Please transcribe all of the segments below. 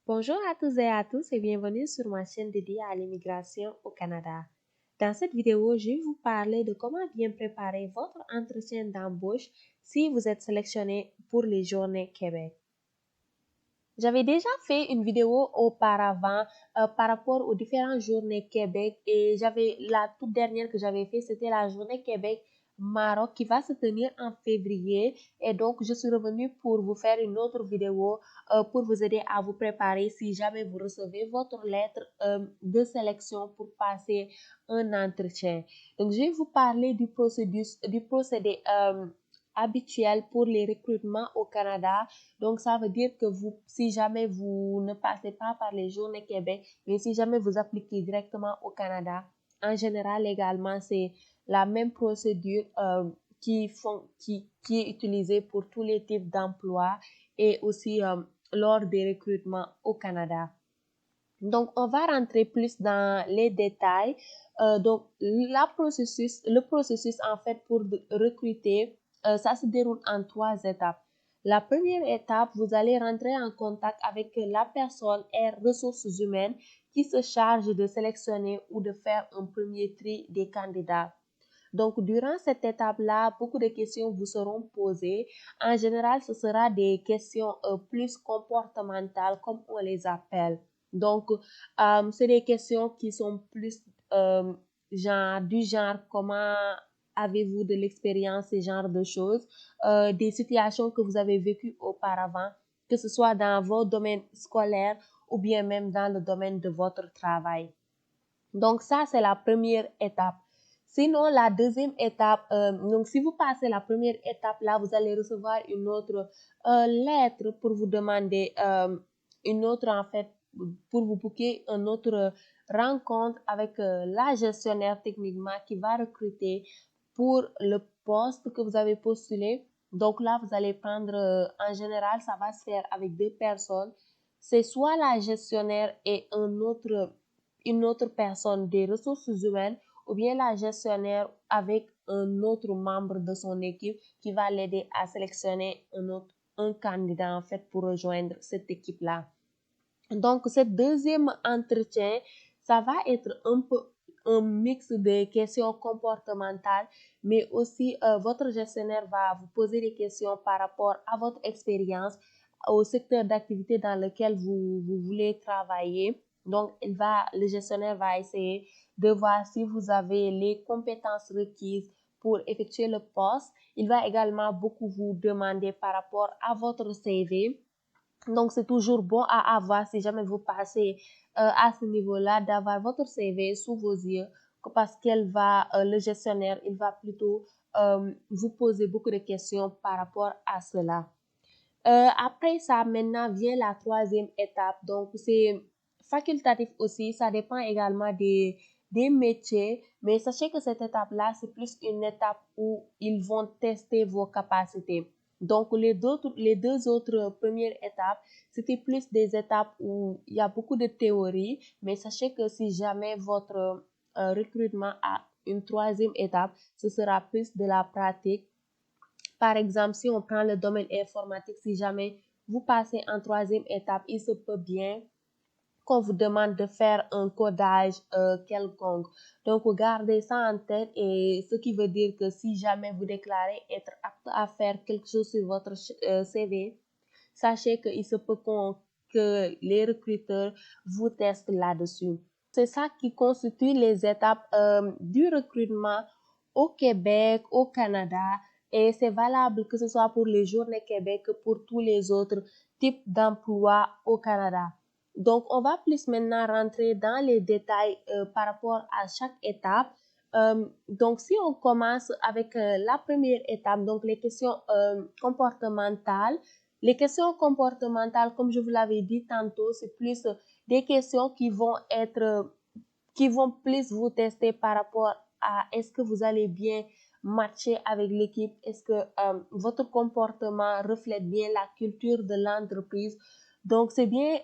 Bonjour à tous et à tous et bienvenue sur ma chaîne dédiée à l'immigration au Canada. Dans cette vidéo, je vais vous parler de comment bien préparer votre entretien d'embauche si vous êtes sélectionné pour les Journées Québec. J'avais déjà fait une vidéo auparavant par rapport aux différentes Journées Québec et la toute dernière que j'avais fait, c'était la Journée Québec Maroc qui va se tenir en février et donc je suis revenue pour vous faire une autre vidéo pour vous aider à vous préparer si jamais vous recevez votre lettre de sélection pour passer un entretien. Donc je vais vous parler du procédé habituel pour les recrutements au Canada. Donc, ça veut dire que si jamais vous ne passez pas par les Journées Québec, mais si jamais vous appliquez directement au Canada, en général, également, c'est la même procédure qui est utilisée pour tous les types d'emplois et aussi lors des recrutements au Canada. Donc, on va rentrer plus dans les détails. Le processus, en fait, pour recruter, ça se déroule en 3 étapes. La première étape, vous allez rentrer en contact avec la personne et ressources humaines qui se charge de sélectionner ou de faire un premier tri des candidats. Donc, durant cette étape-là, beaucoup de questions vous seront posées. En général, ce sera des questions plus comportementales, comme on les appelle. Donc, c'est des questions qui sont plus du genre comment avez-vous de l'expérience, ce genre de choses, des situations que vous avez vécues auparavant, que ce soit dans vos domaines scolaires ou bien même dans le domaine de votre travail. Donc, ça, c'est la première étape. Sinon, la deuxième étape, donc si vous passez la première étape, là, vous allez recevoir une autre lettre pour vous demander une autre, en fait, pour vous booker une autre rencontre avec la gestionnaire techniquement qui va recruter pour le poste que vous avez postulé. Donc là, vous allez prendre, en général, ça va se faire avec 2 personnes. C'est soit la gestionnaire et une autre personne des ressources humaines ou bien la gestionnaire avec un autre membre de son équipe qui va l'aider à sélectionner un candidat en fait pour rejoindre cette équipe-là. Donc, ce deuxième entretien, ça va être un peu un mix de questions comportementales, mais aussi votre gestionnaire va vous poser des questions par rapport à votre expérience, au secteur d'activité dans lequel vous voulez travailler. Donc, le gestionnaire va essayer de voir si vous avez les compétences requises pour effectuer le poste. Il va également beaucoup vous demander par rapport à votre CV. Donc, c'est toujours bon à avoir si jamais vous passez à ce niveau-là, d'avoir votre CV sous vos yeux parce le gestionnaire, il va plutôt vous poser beaucoup de questions par rapport à cela. Après ça, maintenant vient la troisième étape. Donc, c'est facultatif aussi. Ça dépend également des métiers. Mais sachez que cette étape-là, c'est plus une étape où ils vont tester vos capacités. Donc, les deux autres premières étapes, c'était plus des étapes où il y a beaucoup de théorie. Mais sachez que si jamais votre recrutement a une troisième étape, ce sera plus de la pratique. Par exemple, si on prend le domaine informatique, si jamais vous passez en troisième étape, il se peut bien qu'on vous demande de faire un codage quelconque. Donc, gardez ça en tête et ce qui veut dire que si jamais vous déclarez être apte à faire quelque chose sur votre CV, sachez qu'il se peut que les recruteurs vous testent là-dessus. C'est ça qui constitue les étapes du recrutement au Québec, au Canada, et c'est valable que ce soit pour les Journées Québec que pour tous les autres types d'emplois au Canada. Donc, on va plus maintenant rentrer dans les détails par rapport à chaque étape. Donc, si on commence avec la première étape, donc les questions comportementales. Les questions comportementales, comme je vous l'avais dit tantôt, c'est plus des questions qui vont plus vous tester par rapport à est-ce que vous allez bien matcher avec l'équipe, est-ce que votre comportement reflète bien la culture de l'entreprise. Donc, c'est bien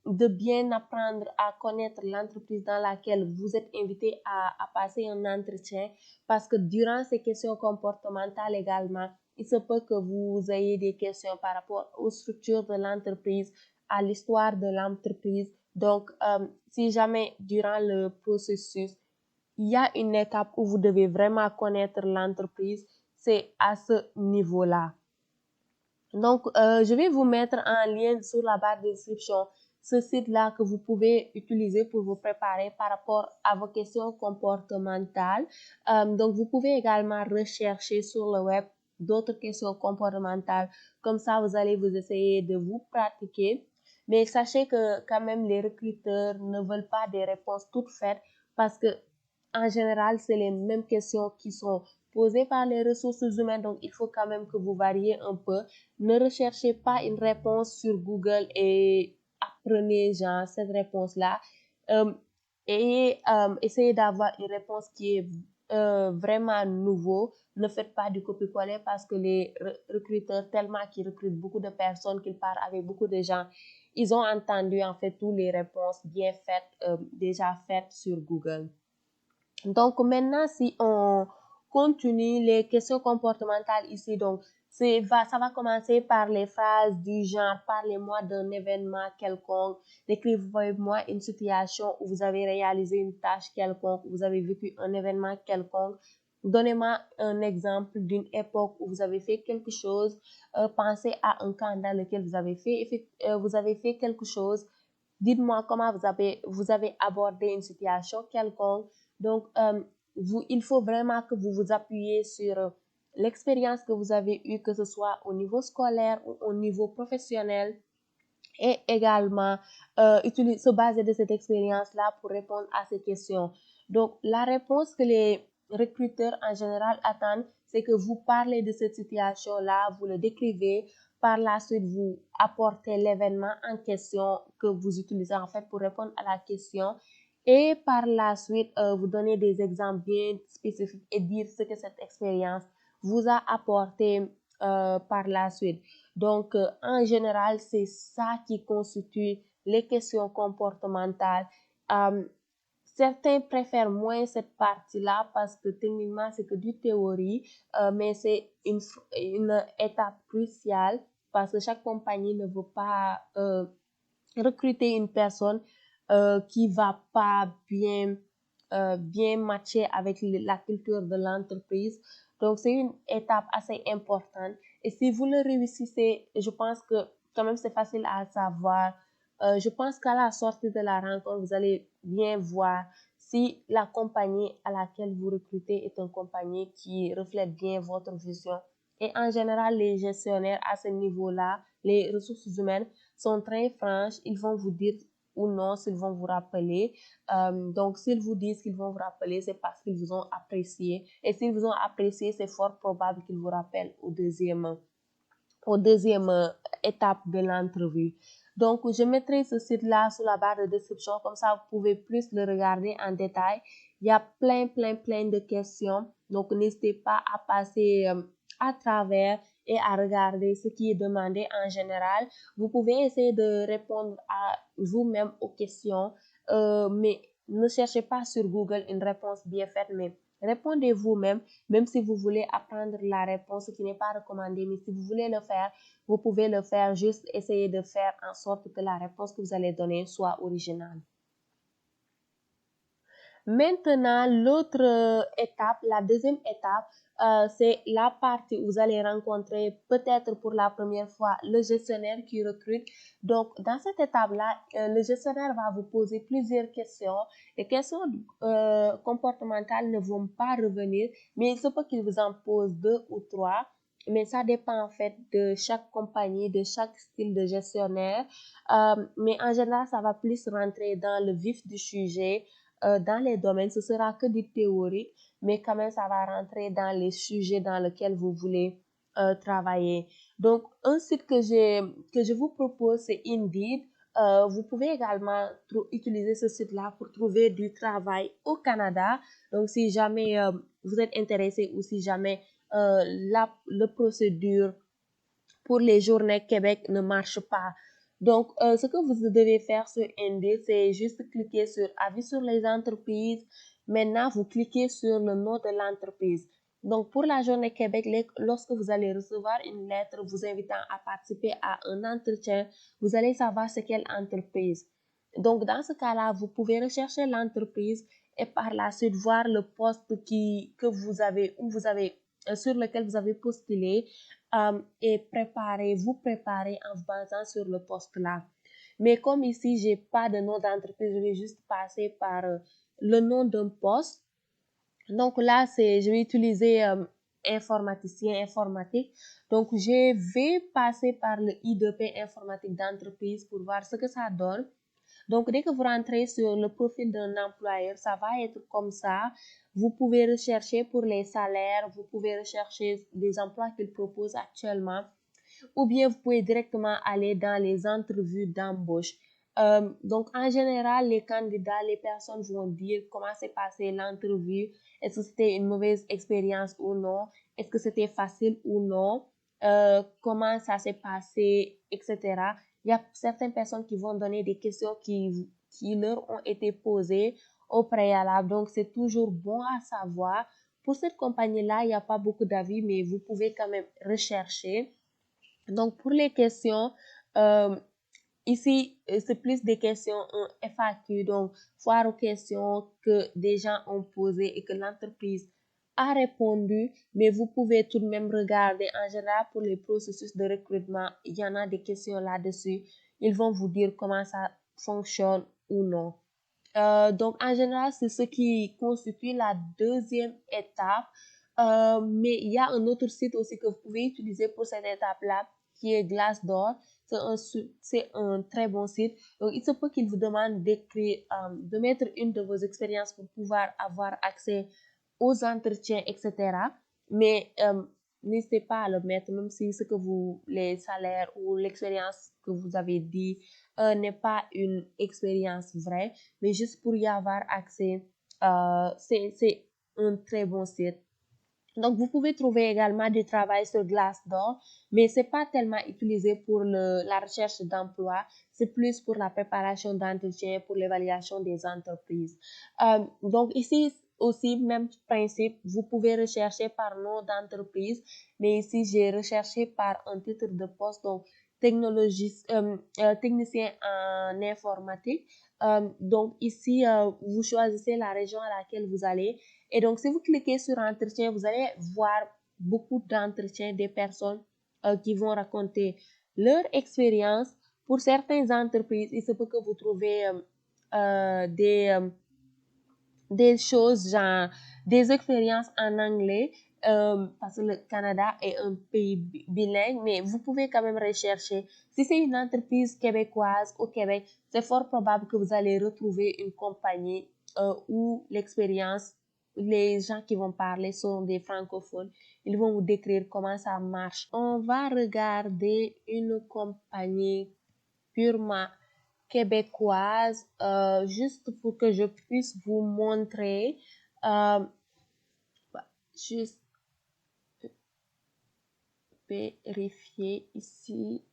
de bien apprendre à connaître l'entreprise dans laquelle vous êtes invité à passer un entretien parce que durant ces questions comportementales également, il se peut que vous ayez des questions par rapport aux structures de l'entreprise, à l'histoire de l'entreprise. Donc, si jamais durant le processus, il y a une étape où vous devez vraiment connaître l'entreprise, c'est à ce niveau-là. Donc, je vais vous mettre un lien sur la barre de description, ce site-là que vous pouvez utiliser pour vous préparer par rapport à vos questions comportementales. Donc, vous pouvez également rechercher sur le web d'autres questions comportementales. Comme ça, vous allez vous essayer de vous pratiquer. Mais sachez que quand même, les recruteurs ne veulent pas des réponses toutes faites parce que en général, c'est les mêmes questions qui sont posées par les ressources humaines. Donc, il faut quand même que vous variez un peu. Ne recherchez pas une réponse sur Google et apprenez genre cette réponse-là. Et essayez d'avoir une réponse qui est vraiment nouveau. Ne faites pas du copier-coller parce que les recruteurs, tellement qu'ils recrutent beaucoup de personnes, qu'ils parlent avec beaucoup de gens, ils ont entendu en fait toutes les réponses bien faites, déjà faites sur Google. Donc maintenant, si on continue les questions comportementales ici, donc ça va commencer par les phrases du genre parlez-moi d'un événement quelconque, décrivez-moi une situation où vous avez réalisé une tâche quelconque, où vous avez vécu un événement quelconque. Donnez-moi un exemple d'une époque où vous avez fait quelque chose. Pensez à un camp dans lequel vous avez fait quelque chose. Dites-moi comment vous avez abordé une situation quelconque. Donc, il faut vraiment que vous vous appuyez sur l'expérience que vous avez eue, que ce soit au niveau scolaire ou au niveau professionnel, et également se baser de cette expérience-là pour répondre à ces questions. Donc, la réponse que les recruteurs en général attendent, c'est que vous parlez de cette situation-là, vous le décrivez, par la suite, vous apportez l'événement en question que vous utilisez en fait pour répondre à la question. Et par la suite, vous donnez des exemples bien spécifiques et dire ce que cette expérience vous a apporté par la suite. Donc, en général, c'est ça qui constitue les questions comportementales. Certains préfèrent moins cette partie-là parce que techniquement, c'est que du théorie, mais c'est une étape cruciale parce que chaque compagnie ne veut pas recruter une personne qui va pas bien matcher avec la culture de l'entreprise. Donc, c'est une étape assez importante. Et si vous le réussissez, je pense que quand même c'est facile à savoir. Je pense qu'à la sortie de la rencontre, vous allez bien voir si la compagnie à laquelle vous recrutez est une compagnie qui reflète bien votre vision. Et en général, les gestionnaires à ce niveau-là, les ressources humaines, sont très franches. Ils vont vous dire ou non s'ils vont vous rappeler. Donc, s'ils vous disent qu'ils vont vous rappeler, c'est parce qu'ils vous ont apprécié. Et s'ils vous ont apprécié, c'est fort probable qu'ils vous rappellent au deuxième étape de l'entrevue. Donc, je mettrai ce site-là sous la barre de description, comme ça vous pouvez plus le regarder en détail. Il y a plein de questions, donc n'hésitez pas à passer à travers et à regarder ce qui est demandé en général. Vous pouvez essayer de répondre à vous-même aux questions, mais ne cherchez pas sur Google une réponse bien faite, mais répondez vous-même, même si vous voulez apprendre la réponse, ce qui n'est pas recommandé, mais si vous voulez le faire, vous pouvez le faire, juste essayer de faire en sorte que la réponse que vous allez donner soit originale. Maintenant, l'autre étape, la deuxième étape, c'est la partie où vous allez rencontrer peut-être pour la première fois le gestionnaire qui recrute. Donc, dans cette étape-là, le gestionnaire va vous poser plusieurs questions. Les questions comportementales ne vont pas revenir, mais il se peut qu'il vous en pose 2 ou 3. Mais ça dépend en fait de chaque compagnie, de chaque style de gestionnaire. Mais en général, ça va plus rentrer dans le vif du sujet. Dans les domaines, ce sera que du théorique, mais quand même, ça va rentrer dans les sujets dans lesquels vous voulez travailler. Donc, un site que je vous propose, c'est Indeed. Vous pouvez également utiliser ce site-là pour trouver du travail au Canada. Donc, si jamais vous êtes intéressé ou si jamais la procédure pour les journées Québec ne marche pas. Donc, ce que vous devez faire sur Indeed, c'est juste cliquer sur Avis sur les entreprises. Maintenant, vous cliquez sur le nom de l'entreprise. Donc, pour la journée Québec, lorsque vous allez recevoir une lettre vous invitant à participer à un entretien, vous allez savoir c'est quelle entreprise. Donc, dans ce cas-là, vous pouvez rechercher l'entreprise et par la suite voir le poste que vous avez, sur lequel vous avez postulé et vous préparer en vous basant sur le poste là. Mais comme ici, j'ai pas de nom d'entreprise, je vais juste passer par le nom d'un poste. Donc là, je vais utiliser informaticien informatique. Donc, je vais passer par le I2P informatique d'entreprise pour voir ce que ça donne. Donc, dès que vous rentrez sur le profil d'un employeur, ça va être comme ça. Vous pouvez rechercher pour les salaires, vous pouvez rechercher des emplois qu'ils proposent actuellement, ou bien vous pouvez directement aller dans les entrevues d'embauche. Donc, en général, les candidats, les personnes vont dire comment s'est passé l'entrevue, est-ce que c'était une mauvaise expérience ou non, est-ce que c'était facile ou non, comment ça s'est passé, etc. Il y a certaines personnes qui vont donner des questions qui leur ont été posées au préalable. Donc, c'est toujours bon à savoir. Pour cette compagnie-là, il n'y a pas beaucoup d'avis, mais vous pouvez quand même rechercher. Donc, pour les questions, euh, ici, c'est plus des questions en FAQ, donc foire aux questions que des gens ont posées et que l'entreprise a répondu, mais vous pouvez tout de même regarder. En général, pour les processus de recrutement, il y en a des questions là-dessus. Ils vont vous dire comment ça fonctionne ou non. Donc, en général, c'est ce qui constitue la deuxième étape. Mais il y a un autre site aussi que vous pouvez utiliser pour cette étape-là, qui est Glassdoor. C'est un très bon site. Donc, il se peut qu'il vous demande de mettre une de vos expériences pour pouvoir avoir accès aux entretiens, etc. Mais n'hésitez pas à le mettre, même si les salaires ou l'expérience que vous avez dit n'est pas une expérience vraie, mais juste pour y avoir accès, c'est un très bon site. Donc, vous pouvez trouver également du travail sur Glassdoor, mais c'est pas tellement utilisé pour la recherche d'emploi, c'est plus pour la préparation d'entretien, pour l'évaluation des entreprises. Donc, ici aussi, même principe, vous pouvez rechercher par nom d'entreprise, mais ici, j'ai recherché par un titre de poste, donc technicien en informatique. Donc, ici, vous choisissez la région à laquelle vous allez. Et donc, si vous cliquez sur entretien, vous allez voir beaucoup d'entretiens des personnes qui vont raconter leur expérience. Pour certaines entreprises, il se peut que vous trouvez des choses, genre des expériences en anglais, parce que le Canada est un pays bilingue, mais vous pouvez quand même rechercher. Si c'est une entreprise québécoise au Québec, c'est fort probable que vous allez retrouver une compagnie où les gens qui vont parler sont des francophones. Ils vont vous décrire comment ça marche. On va regarder une compagnie purement québécoise, juste pour que je puisse vous montrer, euh, juste vérifier ici.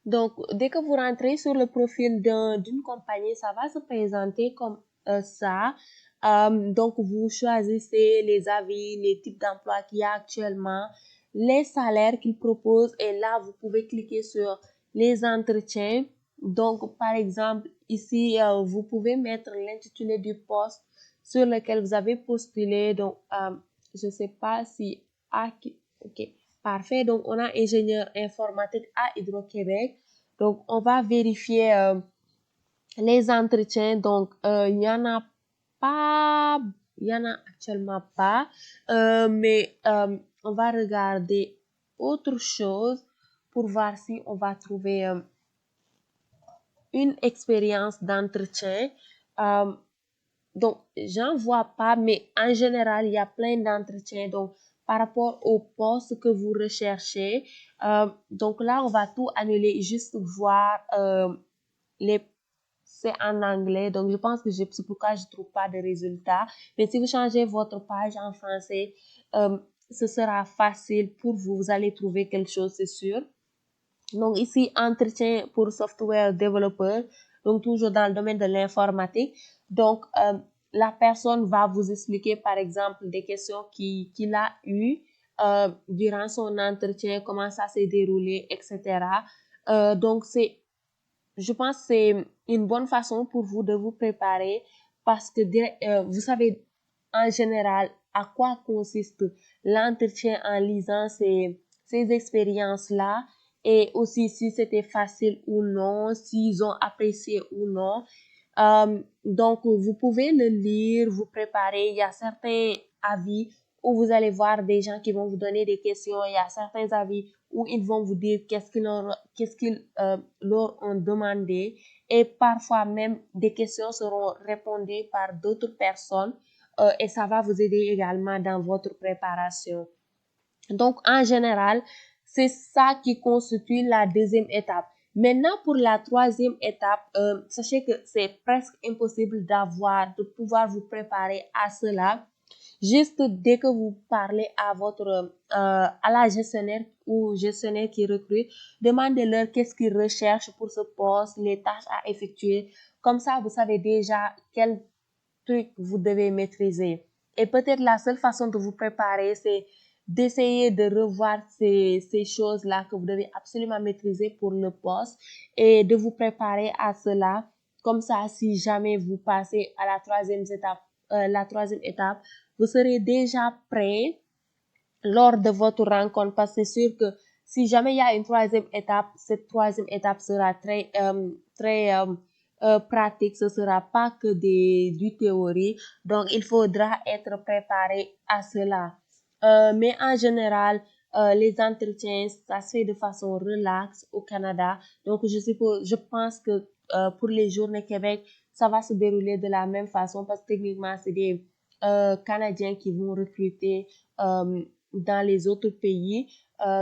Donc, dès que vous rentrez sur le profil d'une compagnie, ça va se présenter comme ça. Donc, vous choisissez les avis, les types d'emplois qu'il y a actuellement, les salaires qu'ils proposent et là, vous pouvez cliquer sur les entretiens. Donc, par exemple, ici, vous pouvez mettre l'intitulé du poste sur lequel vous avez postulé. Donc, je ne sais pas si... OK. Parfait. Donc, on a ingénieur informatique à Hydro-Québec. Donc, on va vérifier les entretiens. Donc, il n'y en a pas, il y en a actuellement pas, mais on va regarder autre chose pour voir si on va trouver une expérience d'entretien. Donc, j'en vois pas, mais en général, il y a plein d'entretiens. Donc, par rapport au poste que vous recherchez, donc là, on va tout annuler, juste voir c'est en anglais. Donc, je pense que c'est pourquoi je trouve pas de résultats. Mais si vous changez votre page en français, ce sera facile pour vous. Vous allez trouver quelque chose, c'est sûr. Donc, ici, entretien pour software développeur. Donc, toujours dans le domaine de l'informatique. Donc, la personne va vous expliquer, par exemple, des questions qu'il a eues durant son entretien, comment ça s'est déroulé, etc. Donc, je pense que c'est une bonne façon pour vous de vous préparer parce que vous savez en général à quoi consiste l'entretien en lisant ces expériences-là et aussi si c'était facile ou non, s'ils ont apprécié ou non. Donc, vous pouvez le lire, vous préparer. Il y a certains avis où vous allez voir des gens qui vont vous donner des questions. Il y a certains avis où ils vont vous dire qu'est-ce qu'ils leur ont demandé. Et parfois même, des questions seront répondues par d'autres personnes et ça va vous aider également dans votre préparation. Donc, en général, c'est ça qui constitue la deuxième étape. Maintenant, pour la troisième étape, sachez que c'est presque impossible de pouvoir vous préparer à cela. Juste dès que vous parlez à la gestionnaire ou gestionnaire qui recrute, demandez-leur qu'est-ce qu'ils recherchent pour ce poste, les tâches à effectuer. Comme ça, vous savez déjà quel truc vous devez maîtriser. Et peut-être la seule façon de vous préparer, c'est d'essayer de revoir ces choses-là que vous devez absolument maîtriser pour le poste et de vous préparer à cela. Comme ça, si jamais vous passez à la troisième étape, vous serez déjà prêt lors de votre rencontre parce que c'est sûr que si jamais il y a une troisième étape, cette troisième étape sera très pratique, ce sera pas que du théorie, donc il faudra être préparé à cela. Mais en général, les entretiens, ça se fait de façon relaxe au Canada, donc je pense que pour les Journées Québec, ça va se dérouler de la même façon parce que techniquement, c'est des Canadiens qui vont recruter dans les autres pays.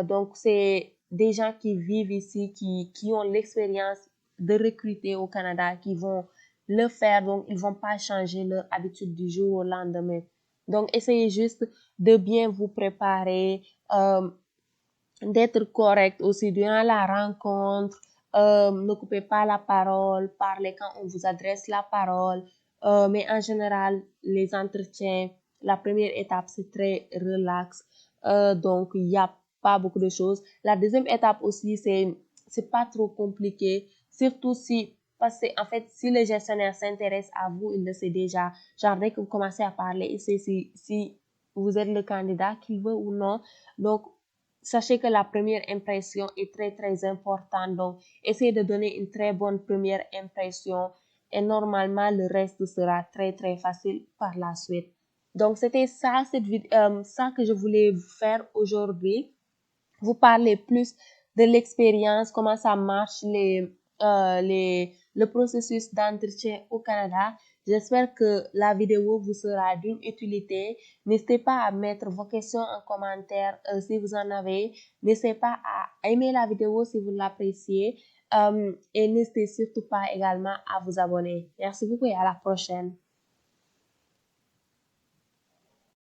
Donc, c'est des gens qui vivent ici, qui ont l'expérience de recruter au Canada, qui vont le faire. Donc, ils vont pas changer leur habitude du jour au lendemain. Donc, essayez juste de bien vous préparer, d'être correct aussi durant la rencontre. Ne coupez pas la parole, parlez quand on vous adresse la parole. Mais en général, les entretiens, la première étape, c'est très relax. Donc, il n'y a pas beaucoup de choses. La deuxième étape aussi, c'est pas trop compliqué. Surtout parce que, en fait, si le gestionnaire s'intéresse à vous, il le sait déjà. Genre, dès que vous commencez à parler, il sait si vous êtes le candidat qu'il veut ou non. Donc, sachez que la première impression est très, très importante. Donc, essayez de donner une très bonne première impression et normalement, le reste sera très, très facile par la suite. Donc, c'était ça, ça que je voulais faire aujourd'hui. Vous parler plus de l'expérience, comment ça marche, le processus d'entretien au Canada. J'espère que la vidéo vous sera d'une utilité. N'hésitez pas à mettre vos questions en commentaire si vous en avez. N'hésitez pas à aimer la vidéo si vous l'appréciez. Et n'hésitez surtout pas également à vous abonner. Merci beaucoup et à la prochaine.